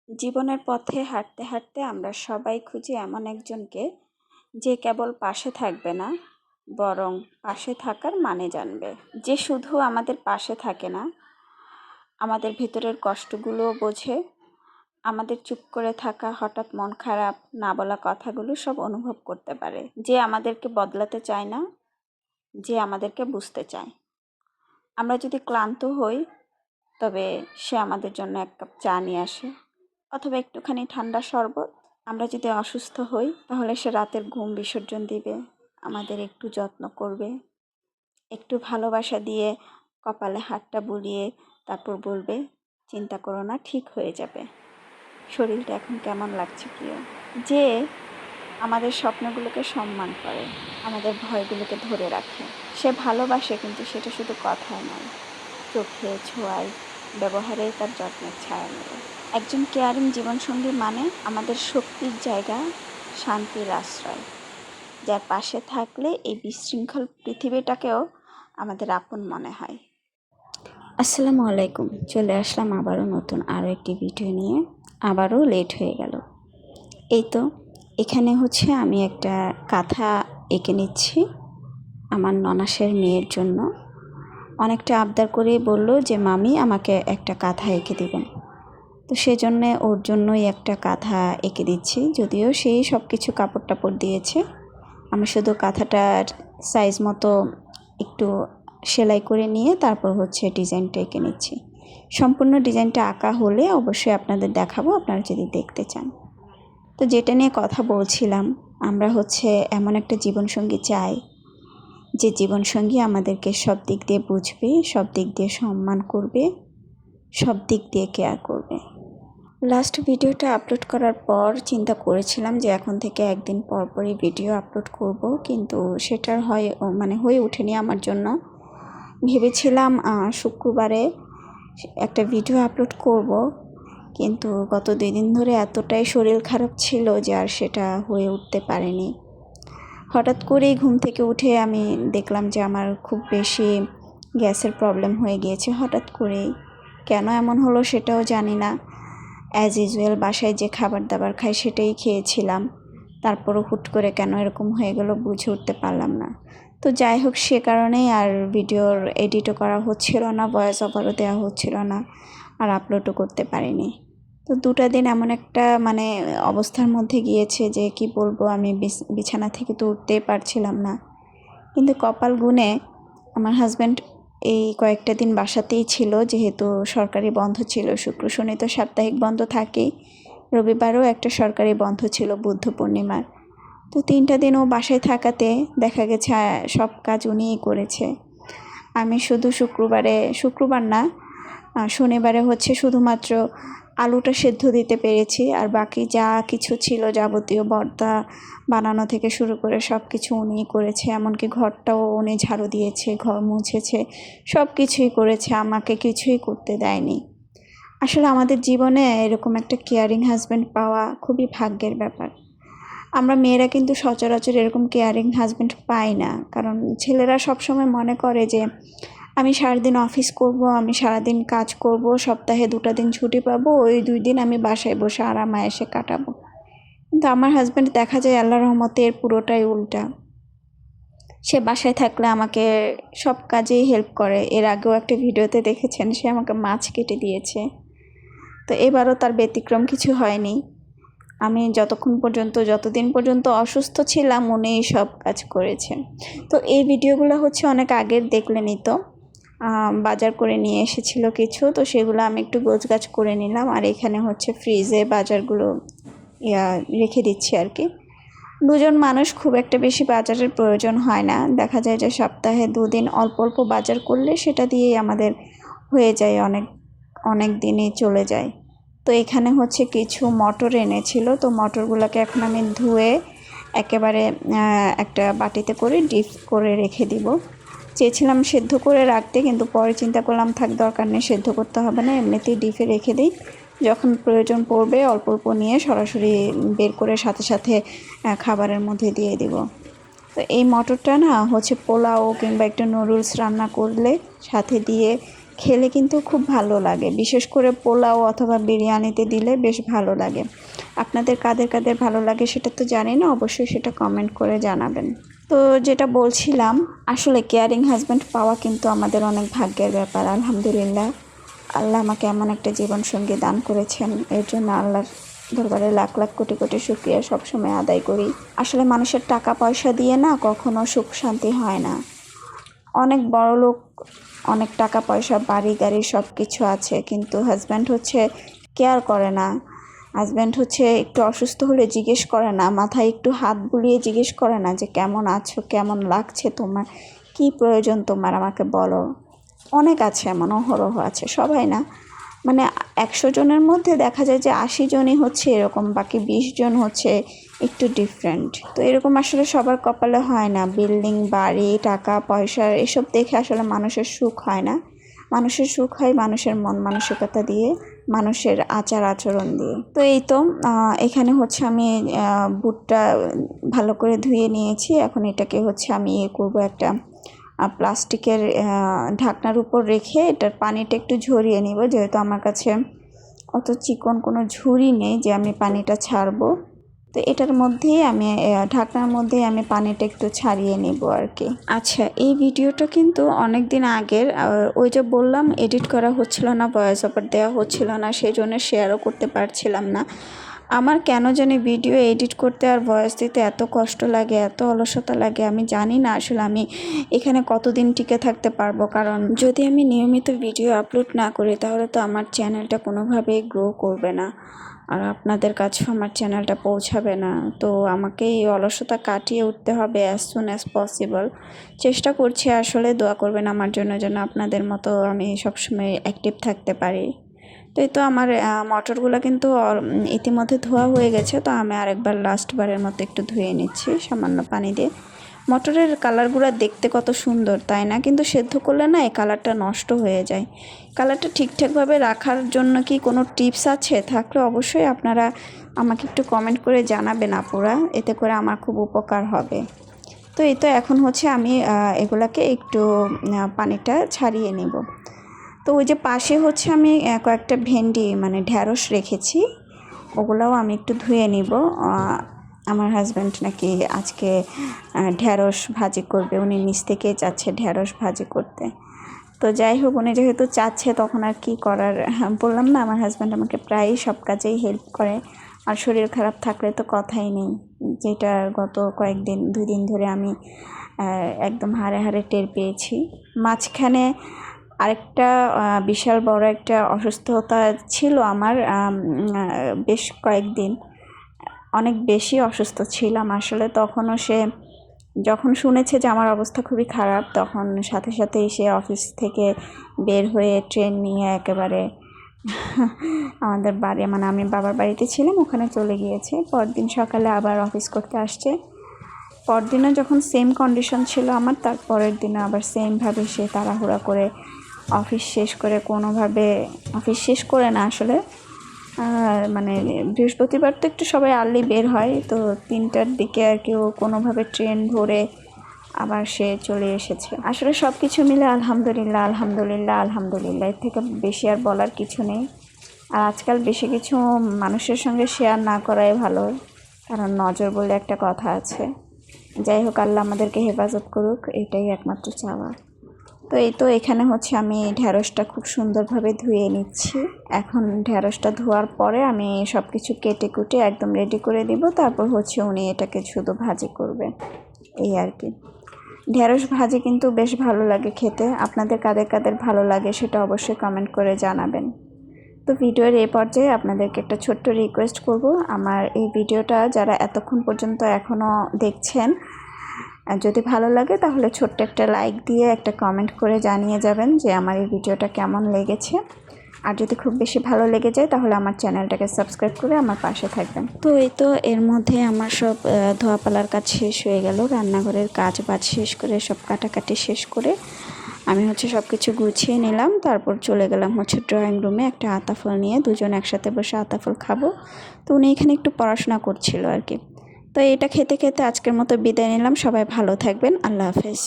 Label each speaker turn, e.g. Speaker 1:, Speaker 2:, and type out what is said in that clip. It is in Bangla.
Speaker 1: জীবনের পথে হাঁটতে হাঁটতে আমরা সবাই খুঁজি এমন একজনকে যে কেবল পাশে থাকবে না, বরং পাশে থাকার মানে জানবে। যে শুধু আমাদের পাশে থাকে না, আমাদের ভেতরের কষ্টগুলোও বোঝে, আমাদের চুপ করে থাকা, হঠাৎ মন খারাপ, না বলা কথাগুলো সব অনুভব করতে পারে। যে আমাদেরকে বদলাতে চায় না, যে আমাদেরকে বুঝতে চায়। আমরা যদি ক্লান্ত হই, তবে সে আমাদের জন্য এক কাপ চা নিয়ে আসে অথবা একটুখানি ঠান্ডা শরবত। আমরা যদি অসুস্থ হই, তাহলে সে রাতের ঘুম বিসর্জন দিবে, আমাদের একটু যত্ন করবে, একটু ভালোবাসা দিয়ে কপালে হাতটা বুলিয়ে তারপর বলবে, চিন্তা করো না, ঠিক হয়ে যাবে। শরীরটা এখন কেমন লাগছে প্রিয়? যে আমাদের স্বপ্নগুলোকে সম্মান করে, আমাদের ভয়গুলোকে ধরে রাখে। সে ভালোবাসে, কিন্তু সেটা শুধু কথায় নয়, চোখে, ছোঁয়ায়, ব্যবহারে তার যত্নের ছায়া মেলে। একজন কেয়ারিং জীবনসঙ্গী মানে আমাদের শক্তির জায়গা, শান্তির আশ্রয়, যার পাশে থাকলে এই বিশৃঙ্খল পৃথিবীটাকেও আমাদের আপন মনে হয়। আসসালামু আলাইকুম। চলে আসলাম আবারও নতুন আরও একটি ভিডিও নিয়ে। আবারও লেট হয়ে গেল। এই তো এখানে আমি একটা কাঁথা এঁকে নিচ্ছি আমার ননাসের মেয়ের জন্য। অনেকটা আবদার করে বলল যে মামি আমাকে একটা কাঁথা এঁকে দিবেন। তো সেজন্যে ওর জন্যই একটা কাঁথা এঁকে দিচ্ছি। যদিও সেই সব কিছু কাপড় টাপড় দিয়েছে, আমি শুধু কাঁথাটার সাইজ মতো একটু সেলাই করে নিয়ে তারপর ডিজাইনটা এঁকে নিচ্ছি। সম্পূর্ণ ডিজাইনটা আঁকা হলে অবশ্যই আপনাদের দেখাবো, আপনারা যদি দেখতে চান। তো যেটা নিয়ে কথা বলছিলাম, আমরা এমন একটা জীবনসঙ্গী চাই যে জীবনসঙ্গী আমাদেরকে সব দিক দিয়ে বুঝবে, সব দিক দিয়ে সম্মান করবে, সব দিক দিয়ে কেয়ার করবে। লাস্ট ভিডিওটা আপলোড করার পর চিন্তা করেছিলাম যে এখন থেকে একদিন পর পরই ভিডিও আপলোড করব, কিন্তু সেটার হয়ে ওঠেনি আমার জন্য। ভেবেছিলাম শুক্রবারে একটা ভিডিও আপলোড করব, কিন্তু গত 2 দিন ধরে এতটাই শরীর খারাপ ছিল যে আর সেটা হয়ে উঠতে পারেনি। হঠাৎ করেই ঘুম থেকে উঠে আমি দেখলাম যে আমার খুব বেশি গ্যাসের প্রবলেম হয়ে গিয়েছে। হঠাৎ করেই কেন এমন হলো সেটাও জানি না। অ্যাজ ইউজুয়াল বাসায় যে খাবার দাবার খাই সেটাই খেয়েছিলাম, তারপরও হুট করে কেন এরকম হয়ে গেল বুঝে উঠতে পারলাম না। তো যাই হোক, সে কারণেই আর ভিডিওর এডিটও করা হচ্ছিল না, ভয়েস ওভারও দেওয়া হচ্ছিল না, আর আপলোডও করতে পারিনি। তো 2টা দিন এমন একটা অবস্থার মধ্যে গিয়েছে যে কি বলবো, আমি বিছানা থেকে তো উঠতেই পারছিলাম না। কিন্তু কপাল গুনে আমার হাজব্যান্ড এই কয়েকটা দিন বাসাতেই ছিল, যেহেতু সরকারি বন্ধ ছিল। শুক্র শনি তো সাপ্তাহিক বন্ধ থাকেই, রবিবারও একটা সরকারি বন্ধ ছিল বুদ্ধ পূর্ণিমার। তো 3টা দিন ও বাসায় থাকাতে দেখা গেছে সব কাজ উনিই করেছে। আমি শুধু শুক্রবার না, শনিবারে শুধুমাত্র আলুটা সেদ্ধ দিতে পেরেছি, আর বাকি যা কিছু ছিল যাবতীয় ভর্তা বানানো থেকে শুরু করে সব কিছু উনিই করেছে। এমনকি ঘরটাও উনি ঝাড়ু দিয়েছে, ঘর মুছেছে, সব কিছুই করেছে, আমাকে কিছুই করতে দেয়নি। আসলে আমাদের জীবনে এরকম একটা কেয়ারিং হাজব্যান্ড পাওয়া খুবই ভাগ্যের ব্যাপার। আমরা মেয়েরা কিন্তু সচরাচর এরকম কেয়ারিং হাজব্যান্ড পাই না, কারণ ছেলেরা সবসময় মনে করে যে আমি সারাদিন অফিস করব, আমি সারাদিন কাজ করব, সপ্তাহে 2টা দিন ছুটি পাবো, ওই 2 দিন আমি বাসায় বসে আরামে এসে কাটাবো। কিন্তু আমার হাজব্যান্ড দেখা যায় আল্লাহর রহমতে এর পুরোটাই উল্টা। সে বাসায় থাকলে আমাকে সব কাজেই হেল্প করে। এর আগেও একটা ভিডিওতে দেখেছেন, সে আমাকে মাছ কেটে দিয়েছে। তো এবারও তার ব্যতিক্রম কিছু হয়নি। আমি যতদিন পর্যন্ত অসুস্থ ছিলাম উনি সব কাজ করেছে। তো এই ভিডিওগুলো অনেক আগের, দেখলেনই তো। বাজার করে নিয়ে এসেছিল কিছু, তো সেগুলো আমি একটু গোছগাছ করে নিলাম, আর এখানে ফ্রিজে বাজারগুলো রেখে দিচ্ছি আর কি। 2জন মানুষ, খুব একটা বেশি বাজারের প্রয়োজন হয় না। দেখা যায় যে সপ্তাহে 2 দিন অল্প অল্প বাজার করলে সেটা দিয়েই আমাদের হয়ে যায়, অনেক দিনই চলে যায়। তো এখানে কিছু মটর এনেছিল, তো মটরগুলোকে এখন আমি ধুয়ে একেবারে একটা বাটিতে করে ডিপ করে রেখে দিব। চেয়েছিলাম সেদ্ধ করে রাখতে, কিন্তু পরে চিন্তা করলাম থাক, দরকার নেই, সেদ্ধ করতে হবে না, এমনিতেই ডিপে রেখে দিই। যখন প্রয়োজন পড়বে অল্প অল্প নিয়ে সরাসরি বের করে সাথে সাথে খাবারের মধ্যে দিয়ে দিব। তো এই মটরটা না পোলাও কিংবা একটু নুডলস রান্না করলে সাথে দিয়ে খেলে কিন্তু খুব ভালো লাগে, বিশেষ করে পোলাও অথবা বিরিয়ানিতে দিলে বেশ ভালো লাগে। আপনাদের কাদের কাদের ভালো লাগে সেটা তো জানি না, অবশ্যই সেটা কমেন্ট করে জানাবেন। তো যেটা বলছিলাম, আসলে কেয়ারিং হাজব্যান্ড পাওয়া কিন্তু আমাদের অনেক ভাগ্যের ব্যাপার। আলহামদুলিল্লাহ, আল্লাহ আমাকে এমন একটা জীবনসঙ্গী দান করেছেন, এর জন্য আল্লাহর দরবারে লাখ লাখ কোটি কোটি শুকরিয়া সবসময় আদায় করি। আসলে মানুষের টাকা পয়সা দিয়ে না কখনো সুখ শান্তি হয় না। অনেক বড়লোক, অনেক টাকা পয়সা, বাড়ি গাড়ি সব কিছু আছে, কিন্তু হাজব্যান্ড হচ্ছে কেয়ার করে না। হাজব্যান্ড হচ্ছে একটু অসুস্থ হলে জিজ্ঞেস করে না, মাথায় একটু হাত বুলিয়ে জিজ্ঞেস করে না যে কেমন আছো, কেমন লাগছে তোমার, কি প্রয়োজন তোমার, আমাকে বলো। অনেক আছে এমন, অহরহ আছে, সবাই না, মানে 100 জনের মধ্যে দেখা যায় যে 80 জনই হচ্ছে এরকম, বাকি 20 জন হচ্ছে একটু ডিফারেন্ট। তো এরকম আসলে সবার কপালে হয় না। বিল্ডিং, বাড়ি, টাকা পয়সা এসব দেখে আসলে মানুষের সুখ হয় না। মানুষের সুখ হয় মানুষের মন মানসিকতা দিয়ে, মানুষের আচার আচরণ দিয়ে। তো এই তো এখানে হচ্ছে আমি বুটটা ভালো করে ধুয়ে নিয়েছি। এখন এটাকে হচ্ছে আমি করবো একটা প্লাস্টিকের ঢাকনার উপর রেখে এটার পানিটা একটু ঝরিয়ে নিব, যেহেতু আমার কাছে অত চিকন কোনো ঝুড়ি নেই যে আমি পানিটা ছাড়বো। তো এটার মধ্যেই আমি ঢাকনার মধ্যেই আমি পানিটা একটু ছাড়িয়ে নেব আর কি। আচ্ছা, এই ভিডিওটা কিন্তু অনেক দিন আগের, ওই যে বললাম এডিট করা হচ্ছিল না, ভয়েস ওভার দেওয়া হচ্ছিল না, সেই জন্য শেয়ারও করতে পারছিলাম না। আমার কেন জানি ভিডিও এডিট করতে আর ভয়েস দিতে এত কষ্ট লাগে, এত অলসতা লাগে, আমি জানি না আসলে আমি এখানে কতদিন টিকে থাকতে পারবো। কারণ যদি আমি নিয়মিত ভিডিও আপলোড না করি তাহলে তো আমার চ্যানেলটা কোনোভাবেই গ্রো করবে না, আর আপনাদের কাছেও আমার চ্যানেলটা পৌঁছাবে না। তো আমাকে এই অলসতা কাটিয়ে উঠতে হবে অ্যাজ সুন অ্যাজ পসিবল। চেষ্টা করছি, আসলে দোয়া করবেন আমার জন্য যেন আপনাদের মতো আমি সবসময় অ্যাক্টিভ থাকতে পারি। তো এই তো আমার মটরগুলো কিন্তু ইতিমধ্যে ধোয়া হয়ে গেছে, তো আমি আরেকবার লাস্টবারের মতো একটু ধুয়ে নিচ্ছি সামান্য পানি দিয়ে। মটরের কালারগুলো দেখতে কত সুন্দর, তাই না? কিন্তু সেদ্ধ করলে না এই কালারটা নষ্ট হয়ে যায়। কালারটা ঠিকঠাকভাবে রাখার জন্য কি কোনো টিপস আছে? থাকলে অবশ্যই আপনারা আমাকে একটু কমেন্ট করে জানাবেন আপুরা, এতে করে আমার খুব উপকার হবে। তো এই তো এখন হচ্ছে আমি এগুলাকে একটু পানিটা ছাড়িয়ে নেব। তো ওই যে পাশে হচ্ছে আমি কয়েকটা ভেন্ডি মানে ঢ্যাঁড়স রেখেছি, ওগুলাও আমি একটু ধুয়ে নিব। আমার হাজব্যান্ড নাকি আজকে ঢ্যাঁড়স ভাজি করবে, উনি নিচ থেকেই চাচ্ছে ঢ্যাঁড়স ভাজি করতে। তো যাই হোক, উনি যেহেতু চাচ্ছে তখন আর কি করার। বললাম না, আমার হাজব্যান্ড আমাকে প্রায়ই সব কাজেই হেল্প করে, আর শরীর খারাপ থাকলে তো কথাই নেই, যেটা গত কয়েকদিন 2 দিন ধরে আমি একদম হাড়ে হাড়ে টের পেয়েছি। মাঝখানে আরেকটা বিশাল বড় একটা অসুস্থতা ছিল আমার, বেশ কয়েকদিন অনেক বেশি অসুস্থ ছিলাম আসলে। তখনও সে যখন শুনেছে যে আমার অবস্থা খুবই খারাপ, তখন সাথে সাথেই সে অফিস থেকে বের হয়ে ট্রেন নিয়ে একেবারে আমাদের বাড়ি, মানে আমি বাবার বাড়িতে ছিলাম, ওখানে চলে গিয়েছে। পরদিন সকালে আবার অফিস করতে আসছে। পরদিনও যখন সেম কন্ডিশন ছিল আমার, তার পরের দিনে আবার সেমভাবে সে তাড়াহুড়া করে অফিস শেষ করে, কোনোভাবে অফিস শেষ করে না আসলে, মানে বৃহস্পতিবার তো একটু সবাই আর্লি বের হয়, তো 3টার দিকে আর কি ও কোনোভাবে ট্রেন ধরে আবার সে চলে এসেছে। আসলে সব কিছু মিলে আলহামদুলিল্লাহ আলহামদুলিল্লাহ আলহামদুলিল্লাহ, এর থেকে বেশি আর বলার কিছু নেই। আর আজকাল বেশি কিছু মানুষের সঙ্গে শেয়ার না করাই ভালো, কারণ নজর বলে একটা কথা আছে। যাই হোক, আল্লাহ আমাদেরকে হেফাজত করুক, এটাই একমাত্র চাওয়া। তো এই তো এখানে হচ্ছে আমি ঢ্যাঁড়সটা খুব সুন্দরভাবে ধুয়ে নিচ্ছি। এখন ঢ্যাঁড়সটা ধোয়ার পরে আমি সব কিছু কেটে কুটে একদম রেডি করে দিব, তারপর হচ্ছে উনি এটাকে শুধু ভাজি করবে, এই আর কি। ঢ্যাঁড়স ভাজি কিন্তু বেশ ভালো লাগে খেতে। আপনাদের কাদের কাদের ভালো লাগে সেটা অবশ্যই কমেন্ট করে জানাবেন। তো ভিডিওর এই পর্যায়ে আপনাদেরকে একটা ছোট্ট রিকোয়েস্ট করব, আমার এই ভিডিওটা যারা এতক্ষণ পর্যন্ত এখনও দেখছেন, আর যদি ভালো লাগে তাহলে ছোট্ট একটা লাইক দিয়ে একটা কমেন্ট করে জানিয়ে যাবেন যে আমার এই ভিডিওটা কেমন লেগেছে। আর যদি খুব বেশি ভালো লেগে যায় তাহলে আমার চ্যানেলটাকে সাবস্ক্রাইব করে আমার পাশে থাকবেন। তো এই তো এর মধ্যে আমার সব ধোয়া পালার কাজ শেষ হয়ে গেল, রান্নাঘরের কাজ বাজ শেষ করে সব কাটাকাটি শেষ করে আমি হচ্ছে সব কিছু গুছিয়ে নিলাম। তারপর চলে গেলাম হচ্ছে ড্রয়িং রুমে, একটা আতাফল নিয়ে দুজন একসাথে বসে আতাফল খাবো। তো উনি এখানে একটু পড়াশোনা করছিল আর কি। তো এটা খেতে খেতে আজকের মতো বিদায় নিলাম। সবাই ভালো থাকবেন, আল্লাহ হাফেজ।